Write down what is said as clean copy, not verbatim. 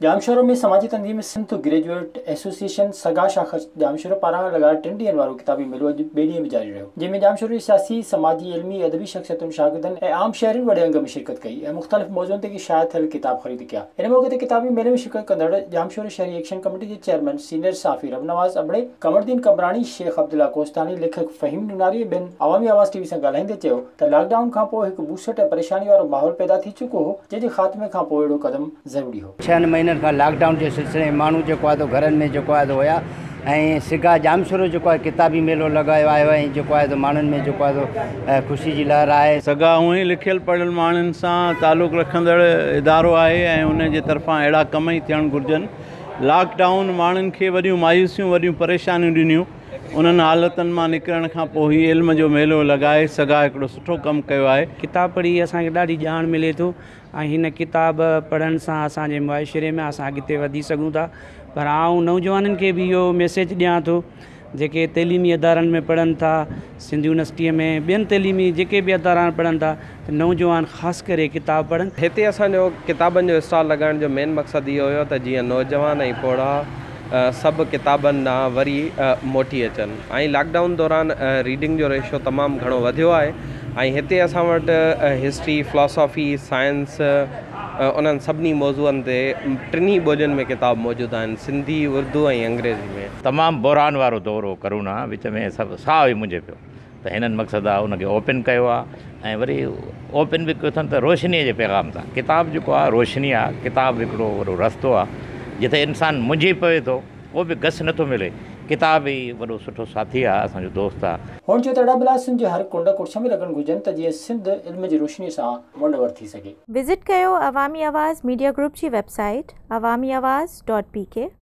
जामशोरो में समाजी तंजीम Sindh graduate association सगा शाखा जामशोरो पारां लॻायल 3 ॾींहनि वारो किताबी मेलो अॼु ॿिए ॾींहं में जारी रहियो, जंहिंमें जामशोरो जी सियासी समाजी इल्मी अदबी शख्सियतुनि शागिर्दनि ऐं आम शहरियुनि वॾे अंग में शिरकत कई ऐं मुख़्तलिफ़ मौज़ुअनि ते शाया थियल किताब ख़रीद कया। इन मौक़े ते किताबी मेले में शिरकत कंदड़ जामशोरो शहरी एक्शन कमेटी जे चेयरमैन सीनियर साफ़ी रबनवाज़ अबड़े, कमरदीन कमरानी, शेख अब्दुल्ला कोस्तानी, लेखक फ़हीम नुनारी ॿियनि अवामी आवाज़ टीवी सां ॻाल्हाईंदे चयो त लॉकडाउन खां पोइ हिकु बूसट ऐं परेशानी वारो माहौल पैदा थी चुको हो, जंहिंजे ख़ात्मे खां पोइ अहिड़ो क़दम ज़रूरी हो। 6 महीननि खां लॉकडाउन जे सिलसिले में माण्हू जेको आहे घरनि में जेको आहे हुया ऐं सिगा जामशोरो जेको आहे किताबी मेलो लॻायो आहे ऐं जेको आहे माण्हुनि में जेको आहे ख़ुशी जी लहर आहे। सगा हूअं ई लिखियल पढ़ियल माण्हुनि सां तालुक़ रखंदड़ इदारो आहे ऐं उन जे तरफ़ां अहिड़ा कम ई थियणु घुरिजनि। लॉकडाउन माण्हुनि खे वॾियूं मायूसियूं वॾियूं परेशानियूं ॾिनियूं, उन्हनि हालतुनि मां निकिरण खां पोइ ही इल्म जो मेलो लॻाए सगा हिकिड़ो सुठो कमु कयो आहे। किताब पढ़ी असांखे ॾाढी ॼाण मिले थो ऐं हिन किताब पढ़ण सां असांजे मुआशिरे में असां अॻिते वधी सघूं था। पर आउं नौजवाननि खे बि इहो मैसेज ॾियां थो जेके तइलीमी अदारनि में पढ़नि था, सिंध यूनिवर्सिटीअ में ॿियनि तइलीमी जेके बि अदारा पढ़नि था, त नौजवान ख़ासि करे किताब पढ़नि। हिते असांजो किताबनि जो स्टॉल लॻाइण जो मेन मक़सदु इहो हुयो त जीअं नौजवान ऐं पोड़ा सभु किताबनि ॾांहुं वरी मोटी अचनि ऐं लॉकडाउन दौरान रीडिंग जो रेशो तमामु घणो वधियो आहे ऐं हिते असां वटि हिस्ट्री, फिलॉसॉफी, साइंस उन्हनि सभिनी मौज़ूअनि ते 3 ॿोलियुनि में किताब मौजूदु आहिनि, सिंधी, उर्दू ऐं अंग्रेज़ी में। तमामु बहिरान वारो दौरो करोना विच में सभु साह ई मुंझे पियो त हिननि मक़सदु आहे उनखे ओपन कयो आहे ऐं वरी ओपन बि कयो अथनि त रोशनीअ जे पैगाम सां। किताब जेको आहे रोशनी आहे, किताब हिकिड़ो वॾो रस्तो आहे जिते इंसानु मुंझी पवे थो उहो बि घस नथो मिले। किताब ई वॾो सुठो साथी आहे, असांजो दोस्त आहे। हुन चयो त अहिड़ा बिला सिंध जे हर कुंड कुर्छ में लॻण घुरिजनि त जीअं सिंध इल्म जी रोशनी सां मुंडवर थी सघे। विज़िट कयो अवामी आवाज़ मीडिया ग्रुप जी वेबसाइट awamiawaz.pk